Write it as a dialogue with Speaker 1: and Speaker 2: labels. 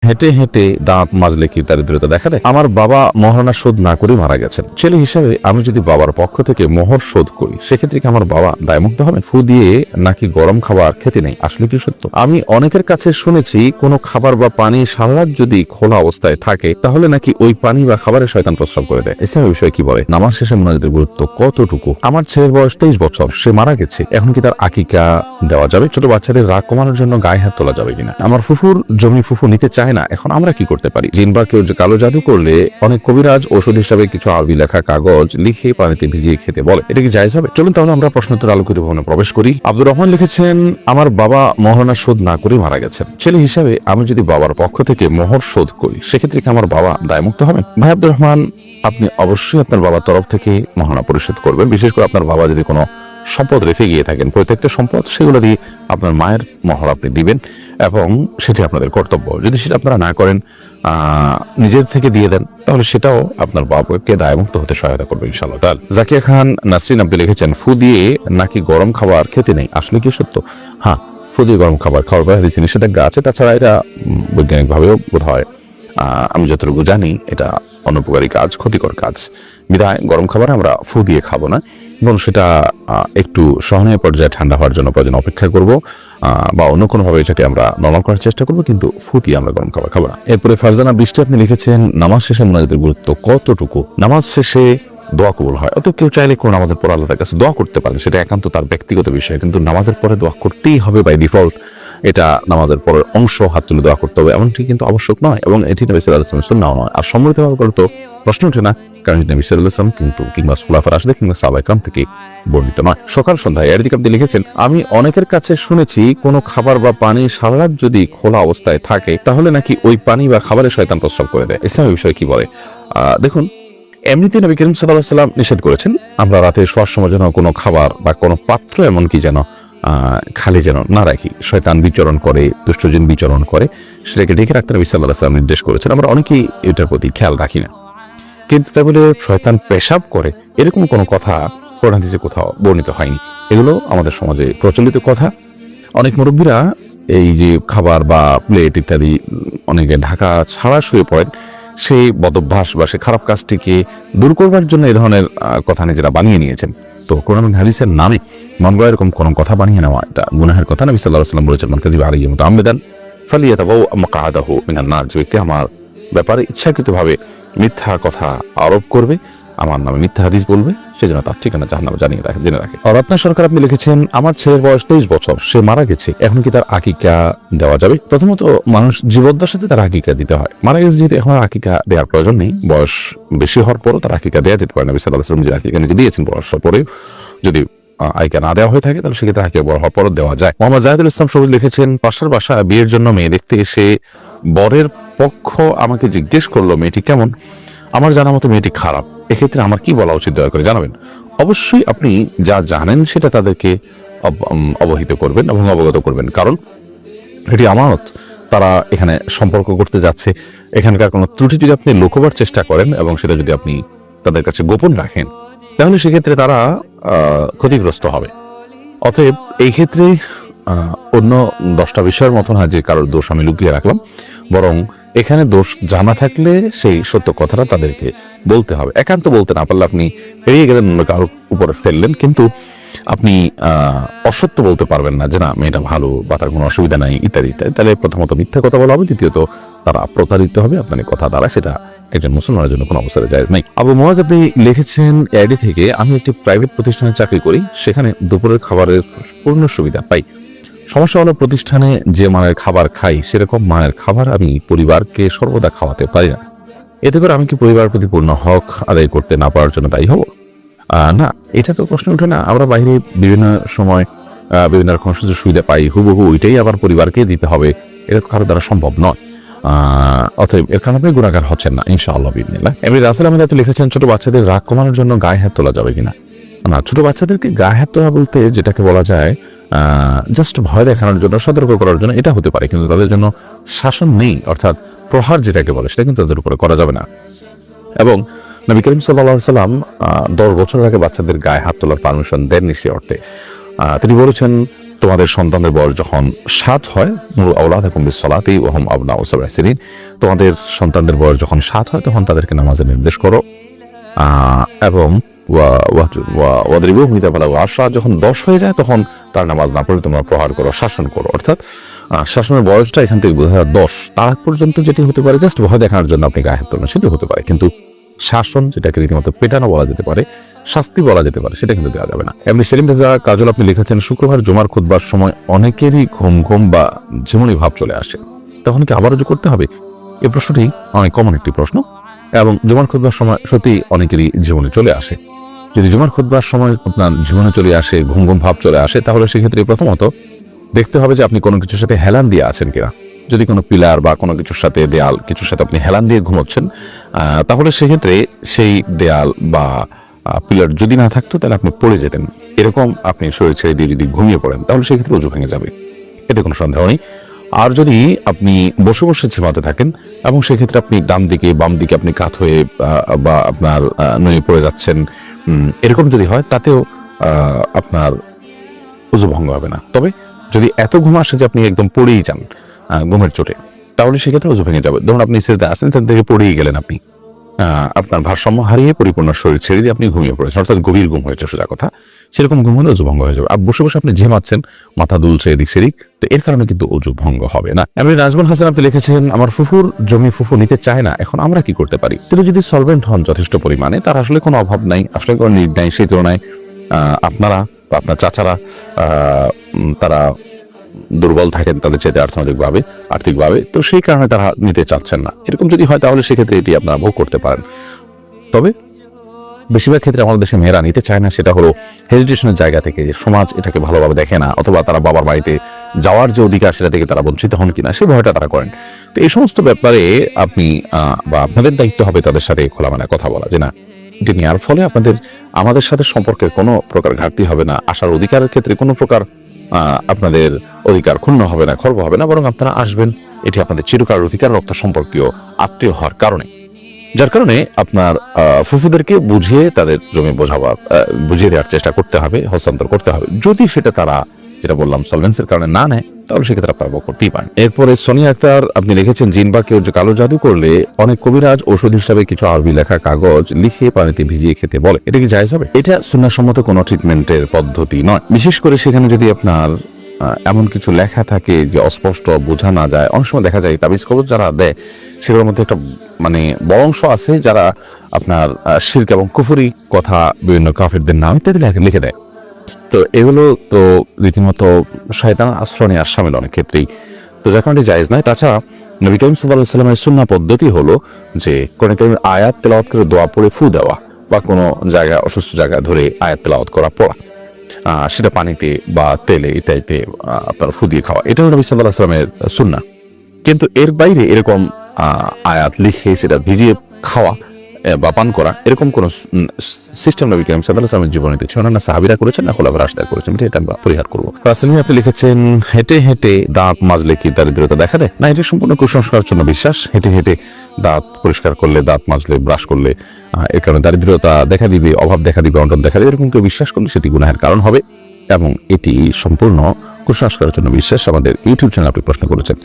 Speaker 1: হেঁটে হেঁটে দাঁত মাজলে কি দারিদ্রতা দেখা দেয়? আমার বাবা মহারণা শোধ না করে মারা গেছেন। ছেলে হিসাবে আমি যদি বাবার পক্ষ থেকে মোহর শোধ করি, সেক্ষেত্রে কি আমার বাবা দায়মুক্ত হবেন? ফু দিয়ে নাকি গরম খাবার খেতে নেই, আসলে কি সত্য? আমি অনেকের কাছে শুনেছি কোনো খাবার বা পানি সারা রাত যদি খোলা অবস্থায় থাকে তাহলে নাকি ওই পানি বা খাবারে শয়তান প্রস্রাব করে দেয়। ইসলামের বিষয়ে কি বলে? নামাজ শেষে মুনাজাতের গুরুত্ব কতটুকু? আমার ছেলের বয়স 23 বছর, সে মারা গেছে, এখন কি তার আকিকা দেওয়া যাবে? ছোট বাচ্চাদের রাগ কমানোর জন্য গায়ে হাত তোলা যাবে কিনা? আমার ফুফুর জমি ফুফু নিতে চায় না, এখন আমরা কি করতে পারি? জিন বা কেউ কালো জাদু করলে অনেক কবিরাজ ওষুধ হিসাবে কিছু আরবি লেখা কাগজ লিখে পানিতে ভিজিয়ে খেতে বলে, এটা কি জায়েজ হবে? চলুন তাহলে আমরা প্রশ্নোত্তর আলোকিত ভবনে প্রবেশ করি। আব্দুর রহমান লিখেছেন, আমার বাবা মহারণা শোধ না করে মারা গেছেন। ছেলে হিসাবে আমি যদি বাবার পক্ষ থেকে মোহর শোধ করি, সেক্ষেত্রে কি আমার বাবা দায়মুক্ত হবেন? ভাই আব্দুর রহমান, আপনি অবশ্যই আপনার বাবার তরফ থেকে মহারণা পরিশোধ করবেন। বিশেষ করে আপনার বাবা যদি কোনো সম্পদ রেখে গিয়ে থাকেন, প্রত্যেকটা সম্পদ, সেগুলো দিয়ে আপনার মায়ের মোহর আপনি দিবেন এবং সেটি আপনাদের কর্তব্য। যদি সেটা আপনারা না করেন, নিজের থেকে দিয়ে দেন, তাহলে সেটাও আপনার বাবাকে দায়মুক্ত হতে সহায়তা করবে ইনশাআল্লাহ তাআলা। জাকিয়া খান নাসরিন আপনি লিখেছেন, ফু দিয়ে নাকি গরম খাবার খেতে নেই, আসলে কি সত্য? হ্যাঁ, ফু দিয়ে গরম খাবার খাওয়ার পরে হাদিসে নিষেধাজ্ঞা আছে। তাছাড়া এটা বৈজ্ঞানিকভাবেও বোধ হয়, আমি যতটুকু জানি, এটা অনুপকারী কাজ, ক্ষতিকর কাজ। বিধায় গরম খাবার আমরা ফু দিয়ে খাবো না, এবং সেটা একটু সহনীয় পর্যায়ে ঠান্ডা হওয়ার জন্য প্রয়োজন অপেক্ষা করব, বা অন্য কোনোভাবে এটাকে আমরা নরমাল করার চেষ্টা করবো, কিন্তু ফু দিয়ে আমরা গরম খাবার খাবো না। এরপরে ফারজানা বৃষ্টি আপনি লিখেছেন, নামাজ শেষে মুনাজাতের গুরুত্ব কতটুকু? নামাজ শেষে দোয়া কবুল হয়, অত কেউ চাইলে কোন নামাজের পর আল্লাহর কাছে দোয়া করতে পারেন, সেটা একান্ত তার ব্যক্তিগত বিষয়, কিন্তু নামাজের পরে দোয়া করতেই হবে বাই ডিফল্ট, এটা নামাজের পরের অংশ, হাত তুলে দোয়া করতে হবে এমনটি কিন্তু আবশ্যক নয়, এবং এটি নবী সাল্লাল্লাহু আলাইহি ওয়াসাল্লামের সুন্নাহ নয়। আর সম্মিলিতভাবে করলে তো প্রশ্ন ওঠে না, কারণ নবী সাল্লাল্লাহু আলাইহি ওয়াসাল্লাম কিন্তু কিংবা খুলাফায়ে রাশিদিন কিংবা সাহাবায়ে কেরাম থেকে বর্ণিত নয়। সকাল সন্ধ্যায় এর দিকে আপনি লিখেছেন, আমি অনেকের কাছে শুনেছি কোনো খাবার বা পানি সারা রাত যদি খোলা অবস্থায় থাকে তাহলে নাকি ওই পানি বা খাবারে শয়তান প্রস্রাব করে দেয়। ইসলামের বিষয়ে কি বলে? দেখুন, এমনিতে নবী করিম সাল্লাল্লাহু আলাইহি ওয়াসাল্লাম নিষেধ করেছেন আমরা রাতে শোয়ার সময় যেন কোনো খাবার বা কোনো পাত্র এমনকি যেন খালি যেন না রাখি। শয়তান বিচরণ করে, দুষ্টজিন বিচরণ করে, সেটাকে ঢেকে রাখতে নবী সাল্লাল্লাহু আলাইহি ওয়াসাল্লাম নির্দেশ করেছেন। আমরা অনেকেই এটার প্রতি খেয়াল রাখি না, কিন্তু তাই বলে শয়তান পেশাব করে এরকম কোনো কথা কোরআন হাদিসে কোথাও বর্ণিত হয়নি। এগুলো আমাদের সমাজে প্রচলিত কথা। অনেক মুরব্বীরা এই যে খাবার বা প্লেট ইত্যাদি অনেকে ঢাকা ছাড়া শুয়ে পড়েন, সেই বদভ্যাস বা সেই খারাপ কাজটিকে দূর করবার জন্য এই ধরনের কথা নিজেরা বানিয়ে নিয়েছেন। তো কোরআন হাদিসের নামে মন গড়া এরকম কোনো কথা বানিয়ে নেওয়া এটা গুনাহের কথা। নবী সাল্লাল্লাহু আলাইহি ওয়াসাল্লাম বলেছেন, মান কাযিবা আলাইহি মুতাআম্মিদান ফালিয়াতাবাউ মাকআদাহু মিনান নার। যে ব্যক্তি আমার ব্যাপারে ইচ্ছাকৃতভাবে মিথ্যা কথা আরোপ করবে, আমার নামে মিথ্যা হাদিস বলবে, সেজন্য তার ঠিকানা জাহান্নামে জেনে রাখে। রত্না সরকার আপনি লিখেছেন, আমার ছেলের বয়স 23 বছর, সে মারা গেছে, এখন কি তার আকিকা দেওয়া যাবে? প্রথমত মানুষ জীবদ্দশাতে তার আকিকা দিতে হয়, মারা গেছে যেহেতু এখন আকিকা দেওয়ার প্রয়োজন নেই। বয়স বেশি হওয়ার পরও তার আকিকা দেওয়া যেতে পারে। নবী সাল্লাল্লাহু আলাইহি ওয়াসাল্লাম নিজের আকিকা নিজে দিয়েছেন, বয়স পরেও যদি আকিকা না দেওয়া হয়ে থাকে তাহলে সেক্ষেত্রে আকিকা বড় হওয়ার পরও দেওয়া যায়। মোহাম্মদ জাহিদুল ইসলাম সবুজ লিখেছেন, পাশের বাসা বিয়ের জন্য মেয়ে দেখতে এসে বরের পক্ষ আমাকে জিজ্ঞেস করলো মেয়েটি কেমন। আমার জানা মতো মেয়েটি খারাপ, এক্ষেত্রে আমার কি বলা উচিত দয়া করে জানাবেন। অবশ্যই আপনি যা জানেন সেটা তাদেরকে অবহিত করবেন এবং অবগত করবেন, কারণ এটি আমানত। তারা এখানে সম্পর্ক করতে যাচ্ছে, এখানকার কোনো ত্রুটি যদি আপনি লুকোবার চেষ্টা করেন এবং সেটা যদি আপনি তাদের কাছে গোপন রাখেন, তাহলে সেক্ষেত্রে তারা ক্ষতিগ্রস্ত হবে। অতএব এই ক্ষেত্রে অন্য 10টা বিষয়ের মতন হয় যে কারোর দোষ আমি লুকিয়ে রাখলাম, বরং এখানে দোষ জানা থাকলে সেই সত্য কথাটা তাদেরকে বলতে হবে। একান্ত বলতে না পারলে আপনি এড়িয়ে গেলেন, অন্য কারোর উপরে ফেললেন, কিন্তু আপনি অসত্য বলতে পারবেন না যে না মেয়েটা ভালো বা তার কোনো অসুবিধা নাই ইত্যাদি ইত্যাদি। তাহলে প্রথমত মিথ্যা কথা বলা হবে, দ্বিতীয়ত তারা প্রতারিত হবে আপনার কথা দ্বারা, সেটা একজন মুসলমানের জন্য কোনো অবস্থায় জায়েজ নাই। আবু মুয়াজ আপনি লিখেছেন আইডি থেকে, আমি একটি প্রাইভেট প্রতিষ্ঠানে চাকরি করি, সেখানে দুপুরের খাবারের পূর্ণ সুবিধা পাই। সমস্যা হলো প্রতিষ্ঠানে যে মানের খাবার খাই সেরকম মানের খাবার আমি পরিবারকে সর্বদা খাওয়াতে পারি না। এতে করে আমি কি পরিবারের প্রতি পূর্ণ হক আদায় করতে না পারার জন্য দায়ী হব? না, এটা তো প্রশ্ন ওঠে না। আমরা বাইরে বিভিন্ন সময় বিভিন্ন রকম সুযোগ সুবিধা পাই, হুবহু ওইটাই আবার পরিবারকে দিতে হবে, এটা তো কারো দ্বারা সম্ভব নয়। অতএব এর কারণে আপনি গুনাহগার হচ্ছেন না ইনশাআল্লাহ বিইذনিল্লাহ। এমনি রাসেল আহমেদ আপনি লিখেছেন, ছোট বাচ্চাদের রাগ কমানোর জন্য গায়ে হাত তোলা যাবে কিনা? না, ছোট বাচ্চাদেরকে গায়ে হাত তোলা বলতে যেটাকে বলা যায় জাস্ট ভয় দেখানোর জন্য, সতর্ক করার জন্য, এটা হতে পারে, কিন্তু তাদের জন্য শাসন নেই, অর্থাৎ প্রহার যেটাকে বলে সেটা কিন্তু তাদের উপরে করা যাবে না। এবং নবী করিম সাল্লাল্লাহু আলাইহি ওয়াসাল্লাম 10 বছর আগে বাচ্চাদের গায়ে হাত তোলার পারমিশন দেননি সে অর্থে। তিনি বলেছেন তোমাদের সন্তানের বয়স যখন 7 হয়, মুরু আওলাদাকুম বিসসালাতি ওয়া হুম আবনাউ সাব'i সিনিন, তোমাদের সন্তানদের বয়স যখন 7 হয় তখন তাদেরকে নামাজের নির্দেশ করো, এবং ওয়াদরিবুহুম ইযা বালাগু 10, যখন 10 হয়ে যায় তখন তার নামাজ না পড়লে তোমরা প্রহার করো, শাসন করো। অর্থাৎ শাসনের বয়সটা এখান থেকে বোঝা যায় 10, তার আগ পর্যন্ত যেটি হতে পারে জাস্ট ভয় দেখানোর জন্য আপনি গায়ে হাত তোলেন, সেটি হতে পারে। কিন্তু শাসন, যেটাকে রীতিমতো পেটানো বলা যেতে পারে, শাস্তি বলা যেতে পারে, সেটা কিন্তু দেওয়া যাবে না। এমনি সেলিম রেজা কাজল আপনি লিখেছেন, শুক্রবার জুমার খুতবার সময় অনেকেরই ঘুম ঘুম বা ঝিমুনি ভাব চলে আসে, তখন কি আবার রুজু করতে হবে? এই প্রশ্নটি অনেক কমন একটি প্রশ্ন, এবং জুমার খুতবার সময় সত্যি অনেকেরই ঝিমুনি চলে আসে। যদি জুমার খুতবার সময় আপনার ঝিমুনি চলে আসে, ঘুম ঘুম ভাব চলে আসে, তাহলে সেক্ষেত্রে প্রথমত দেখতে হবে যে আপনি কোনো কিছুর সাথে হেলান দিয়ে আছেন কিনা। যদি কোনো পিলার বা কোনো কিছুর সাথে, দেয়াল কিছুর সাথে আপনি হেলান দিয়ে ঘুমোচ্ছেন, তাহলে সেক্ষেত্রে সেই দেয়াল বা পিলার যদি না থাকতো তাহলে আপনি পড়ে যেতেন, এরকম আপনি শরীর ছেড়ে দিয়ে যদি ঘুমিয়ে পড়েন তাহলে সেক্ষেত্রে ওযু ভেঙে যাবে, এতে কোনো সন্দেহ নেই। আর যদি আপনি বসে বসে ঝিমাতে থাকেন এবং সেক্ষেত্রে আপনি ডান দিকে বাম দিকে আপনি কাত হয়ে বা আপনার নয়ে পড়ে যাচ্ছেন, এরকম যদি হয় তাতেও আপনার ওযু ভঙ্গ হবে না। তবে যদি এত ঘুম আসে যে আপনি একদম পড়েই যান ঘুমের চোটে, তাহলে সেক্ষেত্রে ওযু ভেঙে যাবে। ধরুন আপনি সিজদায় আছেন, সেখান থেকে পড়েই গেলেন, আপনি আপনার ভারসাম্য হারিয়ে পরিপূর্ণ শরীর ছেড়ে দিয়ে আপনি ঘুমিয়ে পড়েছেন, অর্থাৎ গভীর ঘুম হয়েছে সোজা কথা, সেরকম ঘুম হলে ওযু ভঙ্গ হয়ে যাবে। আর বসে বসে আপনি ঝিমাচ্ছেন, মাথা দুলছে এদিক সেদিক, তো এর কারণে কিন্তু ওযু ভঙ্গ হবে না। এমনি নাজমুল হাসান আপনি লিখেছেন, আমার ফুফুর জমি ফুফু নিতে চায় না, এখন আমরা কি করতে পারি? তিনি যদি সলভেন্ট হন যথেষ্ট পরিমাণে, তার আসলে কোনো অভাব নাই, আসলে কোনো নিড নাই, সেই তুলনায় আপনারা বা আপনার চাচারা তারা দুর্বল থাকেন তাদের চাইতে আর্থিকভাবে, তো সেই কারণে তারা নিতে চাচ্ছেন না। এরকম যদি হয় তাহলে সেক্ষেত্রে এটি আপনারা ভোগ করতে পারেন। তবে বেশিরভাগ ক্ষেত্রে আমাদের দেশে মেয়েরা নিতে চায় না, সেটা হলো হেজিটেশনের জায়গা থেকে, যে সমাজ এটাকে ভালোভাবে দেখে না, অথবা তারা বাবার বাড়িতে যাওয়ার যে অধিকার সেটা থেকে তারা বঞ্চিত হন কিনা, সেই ভয়টা তারা করেন। তো এই সমস্ত ব্যাপারে আপনি বা আপনাদের দায়িত্ব হবে তাদের সাথে খোলামেলা কথা বলা, যে না, এটি নেওয়ার ফলে আমাদের সাথে সম্পর্কের কোনো প্রকার ঘাটতি হবে না, আসার অধিকারের ক্ষেত্রে কোনো প্রকার আপনাদের অধিকার ক্ষুণ্ণ হবে না, খর্ব হবে না, বরং আপনারা আসবেন, এটি আপনাদের চিরকাল অধিকার, রক্ত সম্পর্কীয় আত্মীয় হওয়ার কারণে। যার কারণে আপনার ফুফুদেরকে বুঝিয়ে তাদের জমি বুঝিয়ে দেওয়ার চেষ্টা করতে হবে, হস্তান্তর করতে হবে। যদি সেটা তারা, যেটা বললাম, সলভেন্সের কারণে না নেয়, তাহলে সেক্ষেত্রে আপনারা ভোগ করতেই পারেন। এরপরে সোনিয়া আক্তার আপনি লিখেছেন, জিন বা কেউ যে কালো জাদু করলে অনেক কবিরাজ ওষুধ হিসাবে কিছু আরবি লেখা কাগজ লিখে পানিতে ভিজিয়ে খেতে বলে, এটা কি জায়েজ হবে? এটা সুন্নাহসম্মত কোনো ট্রিটমেন্টের পদ্ধতি নয়। বিশেষ করে সেখানে যদি আপনার এমন কিছু লেখা থাকে যে অস্পষ্ট, বোঝা না যায়। অনেক সময় দেখা যায় তাবিজ কবজ যারা দেয় সেগুলোর মধ্যে একটা বড় অংশ আছে যারা আপনার শিরক এবং কুফরি কথা, বিভিন্ন কাফিরদের নাম ইত্যাদি লিখে দেয়। তো এগুলো তো রীতিমতো শয়তান আশ্রয় নেওয়ার শামিল অনেক ক্ষেত্রেই, তো যার কারণে জায়েজ নয়। তাছাড়া নবী করিম সাল্লাল্লাহু আলাইহি ওয়াসাল্লামের সুন্নাহ পদ্ধতি হলো যে কোরআন কারীমের আয়াত তেলাওয়াত করে দোয়া পড়ে ফু দেওয়া, বা কোনো জায়গায় অসুস্থ জায়গায় ধরে আয়াত তেলাওয়াত করা, পড়া, সেটা পানিতে বা তেলে ইত্যাদিতে আপনার ফু দিয়ে খাওয়া, এটা নবী সাল্লাল্লাহু আলাইহি ওয়াসাল্লামের সুন্নাহ। কিন্তু এর বাইরে এরকম আয়াত লিখে সেটা ভিজিয়ে খাওয়া বা পান করা, এরকম কোন সিস্টেম নবী করিম সাল্লাল্লাহু আলাইহি ওয়াসাল্লামের জীবনীতে ছিল না, সাহাবীরা করেছেন না খোলাফায়ে রাশিদরা করেছেন, এটা আমরা পরিহার করব। রাসূল আপনি লিখেছেন, হেঁটে হেঁটে দাঁত মাজলে কি দারিদ্রতা দেখা দেয়? না, এটা সম্পূর্ণ কুসংস্কারের জন্য বিশ্বাস। হেঁটে হেঁটে দাঁত পরিষ্কার করলে, দাঁত মাজলে, ব্রাশ করলে এর কারণে দারিদ্রতা দেখা দিবে, অভাব দেখা দিবে, অনটন দেখা দিবে, এরকম কেউ বিশ্বাস করলে সেটি গুনাহের কারণ হবে, এবং এটি সম্পূর্ণ কুসংস্কারের জন্য বিশ্বাস। আমাদের ইউটিউব চ্যানেলে আপনি প্রশ্ন করেছেন।